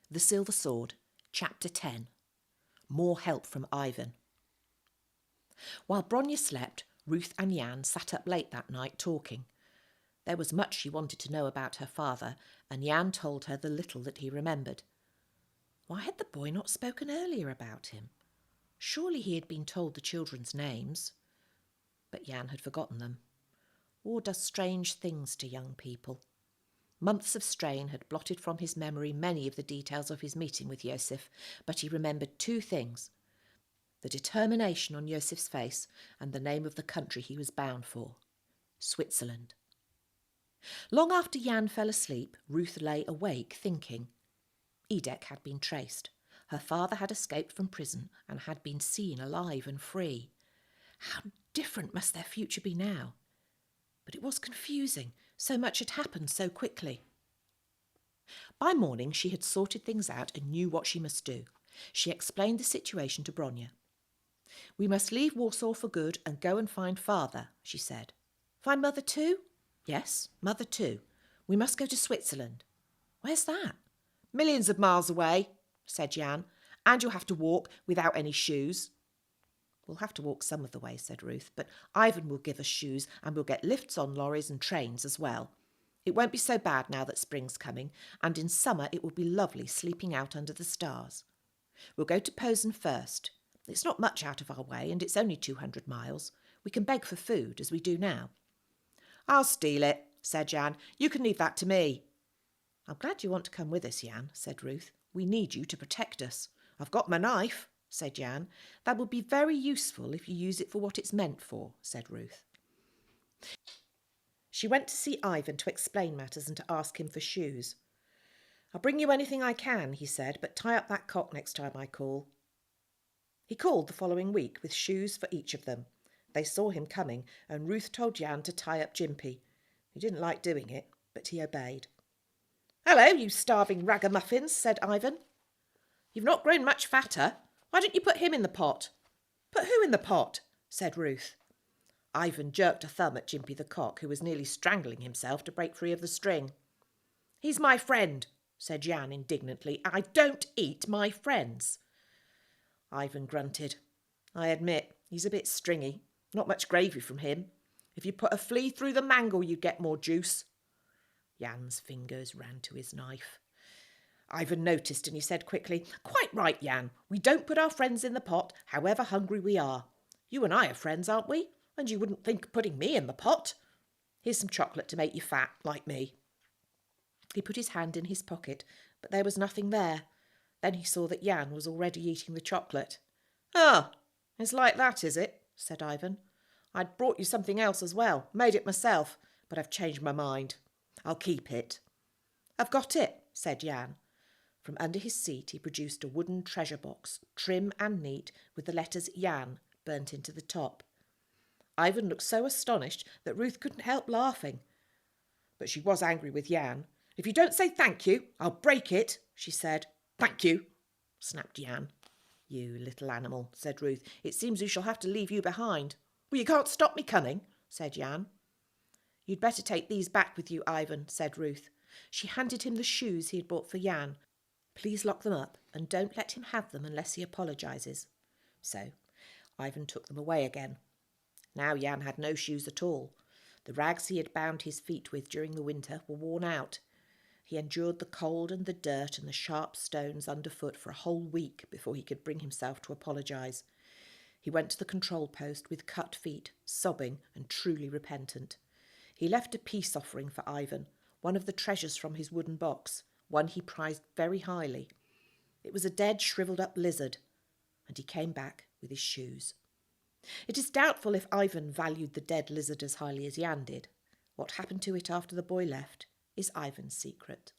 The Silver Sword, Chapter 10. More help from Ivan. While Bronya slept, Ruth and Jan sat up late that night talking. There was much she wanted to know about her father, and Jan told her the little that he remembered. Why had the boy not spoken earlier about him? Surely he had been told the children's names. But Jan had forgotten them. War does strange things to young people. Months of strain had blotted from his memory many of the details of his meeting with Yosef, but he remembered two things: the determination on Yosef's face and the name of the country he was bound for, Switzerland. Long after Jan fell asleep, Ruth lay awake thinking. Edek had been traced. Her father had escaped from prison and had been seen alive and free. How different must their future be now? But it was confusing. So much had happened so quickly. By morning she had sorted things out and knew what she must do. She explained the situation to Bronya. "We must leave Warsaw for good and go and find father," she said. "Find mother too?" "Yes, mother too. We must go to Switzerland." "Where's that?" "Millions of miles away," said Jan. "And you'll have to walk without any shoes." "We'll have to walk some of the way," said Ruth, "but Ivan will give us shoes and we'll get lifts on lorries and trains as well. It won't be so bad now that spring's coming, and in summer it will be lovely sleeping out under the stars. We'll go to Posen first. It's not much out of our way and it's only 200 miles. We can beg for food as we do now." "I'll steal it," said Jan. "You can leave that to me." "I'm glad you want to come with us, Jan," said Ruth. "We need you to protect us." "I've got my knife," said Jan. "That will be very useful if you use it for what it's meant for," said Ruth. She went to see Ivan to explain matters and to ask him for shoes. "I'll bring you anything I can," he said, "but tie up that cock next time I call." He called the following week with shoes for each of them. They saw him coming, and Ruth told Jan to tie up Jimpy. He didn't like doing it, but he obeyed. "Hello, you starving ragamuffins," said Ivan. "You've not grown much fatter. Why don't you put him in the pot?" "Put who in the pot?" said Ruth. Ivan jerked a thumb at Jimpy the cock, who was nearly strangling himself to break free of the string. "He's my friend," said Jan indignantly. "I don't eat my friends." Ivan grunted. "I admit, he's a bit stringy. Not much gravy from him. If you put a flea through the mangle, you'd get more juice." Jan's fingers ran to his knife. Ivan noticed and he said quickly, "Quite right, Jan. We don't put our friends in the pot, however hungry we are. You and I are friends, aren't we? And you wouldn't think of putting me in the pot. Here's some chocolate to make you fat, like me." He put his hand in his pocket, but there was nothing there. Then he saw that Jan was already eating the chocolate. "Ah, it's like that, is it?" said Ivan. "I'd brought you something else as well, made it myself, but I've changed my mind. I'll keep it." "I've got it," said Jan. From under his seat he produced a wooden treasure box, trim and neat, with the letters Jan burnt into the top. Ivan looked so astonished that Ruth couldn't help laughing. But she was angry with Jan. "If you don't say thank you, I'll break it," she said. "Thank you," snapped Jan. "You little animal," said Ruth. "It seems we shall have to leave you behind." "Well, you can't stop me coming," said Jan. "You'd better take these back with you, Ivan," said Ruth. She handed him the shoes he had bought for Jan. "Please lock them up and don't let him have them unless he apologises." So Ivan took them away again. Now Jan had no shoes at all. The rags he had bound his feet with during the winter were worn out. He endured the cold and the dirt and the sharp stones underfoot for a whole week before he could bring himself to apologise. He went to the control post with cut feet, sobbing and truly repentant. He left a peace offering for Ivan, one of the treasures from his wooden box, one he prized very highly. It was a dead, shriveled-up lizard, and he came back with his shoes. It is doubtful if Ivan valued the dead lizard as highly as Jan did. What happened to it after the boy left is Ivan's secret.